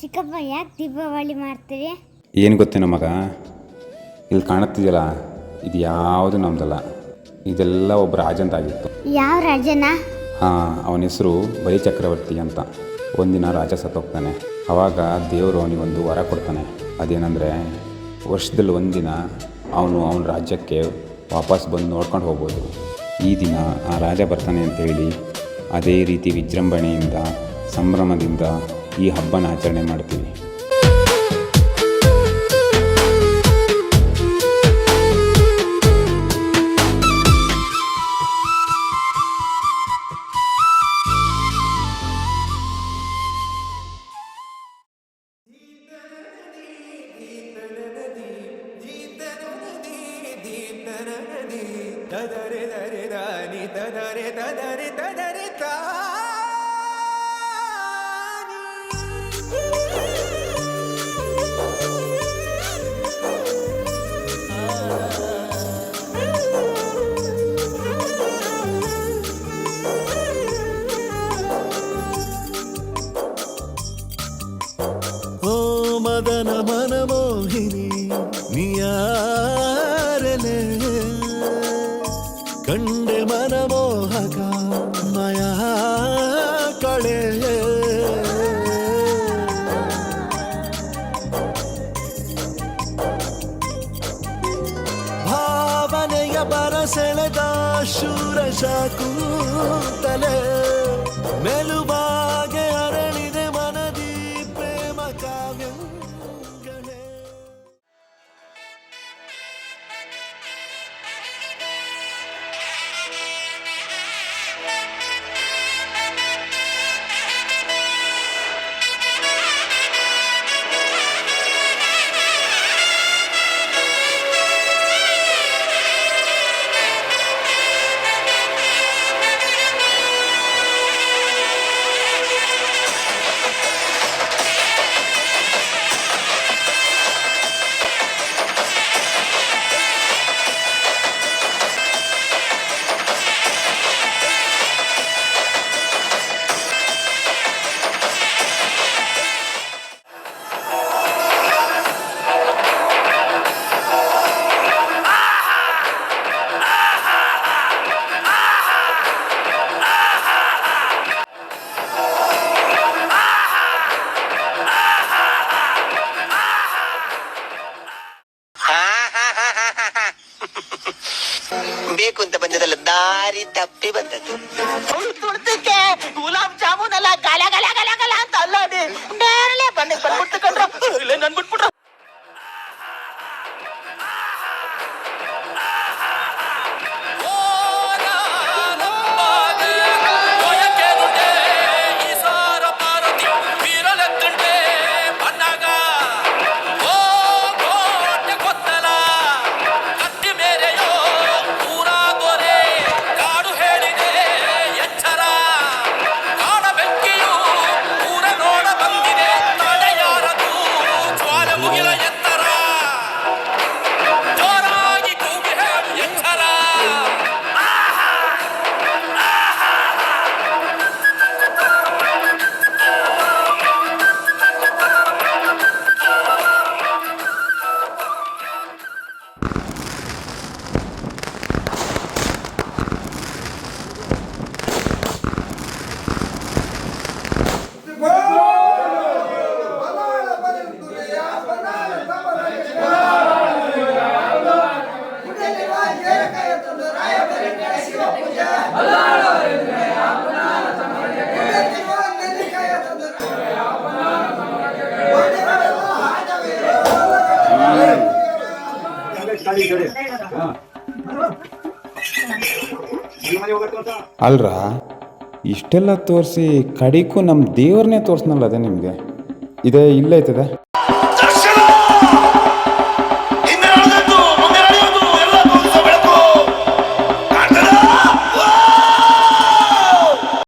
ಚಿಕ್ಕಪ್ಪ ಯಾಕೆ ದೀಪಾವಳಿ ಮಾಡ್ತೀರಿ? ಏನು ಗೊತ್ತೇನೋ ಮಗ, ಇಲ್ಲಿ ಕಾಣುತ್ತಿದೆಯಲ್ಲ, ಇದು ಯಾವುದು ನಮ್ದಲ್ಲ, ಇದೆಲ್ಲ ಒಬ್ಬ ರಾಜಂತಾಗಿತ್ತು. ಯಾವ ರಾಜನ? ಹಾಂ, ಅವನ ಹೆಸರು ಬಲಿಚಕ್ರವರ್ತಿ ಅಂತ. ಒಂದಿನ ರಾಜ ಸತ್ತೋಗ್ತಾನೆ. ಆವಾಗ ದೇವರು ಅವನಿಗೊಂದು ವರ ಕೊಡ್ತಾನೆ. ಅದೇನೆಂದರೆ, ವರ್ಷದಲ್ಲಿ ಒಂದಿನ ಅವನು ಅವನ ರಾಜ್ಯಕ್ಕೆ ವಾಪಸ್ ಬಂದು ನೋಡ್ಕೊಂಡು ಹೋಗ್ಬೋದು. ಈ ದಿನ ಆ ರಾಜ ಬರ್ತಾನೆ ಅಂತೇಳಿ ಅದೇ ರೀತಿ ವಿಜೃಂಭಣೆಯಿಂದ ಸಂಭ್ರಮದಿಂದ ಈ ಹಬ್ಬನ ಆಚರಣೆ ಮಾಡ್ತೀವಿ. ಮದನ ಮನಮೋಹಿನಿ ನಿಯಾರನೆ ಕಂಡೆ ಮನಮೋಹಕ ಮಯಾ ಕಳೆ ಭಾವನೆಯ ಬರಸೆಳೆದ ಶೂರ ಶಾಕೂತಲೆ ಮೆಲುಬಾಗೆ ಅರಳಿದೆ ಮನದಿ ಪ್ರೇಮ ಕಾವ್ಯಗಳೇ. ಬೇಕು ಅಂತ ಬಂದದಲ್ಲ, ದಾರಿ ತಪ್ಪಿ ಬಂದದ್ದು. ಗುಲಾಬ್ ಜಾಮೂನ್ ಅಲ್ಲ, ಗಲ ಗಲ ಗಲ ಗಲ ಅಂತ ಅಲ್ಲ, ಬಂದ್ಬಿಟ್ಟು ಕಂಡ್ರು ನನ್ಬಿಟ್ಬಿಟ್ರು. ಅಲ್ರ, ಇಷ್ಟೆಲ್ಲ ತೋರಿಸಿ ಕಡಿಗೂ ನಮ್ಮ ದೇವ್ರನ್ನೇ ತೋರಿಸ್ನಲ್ಲ, ಅದೇ ನಿಮಗೆ ಇದೇ ಇಲ್ಲೈತದೆ.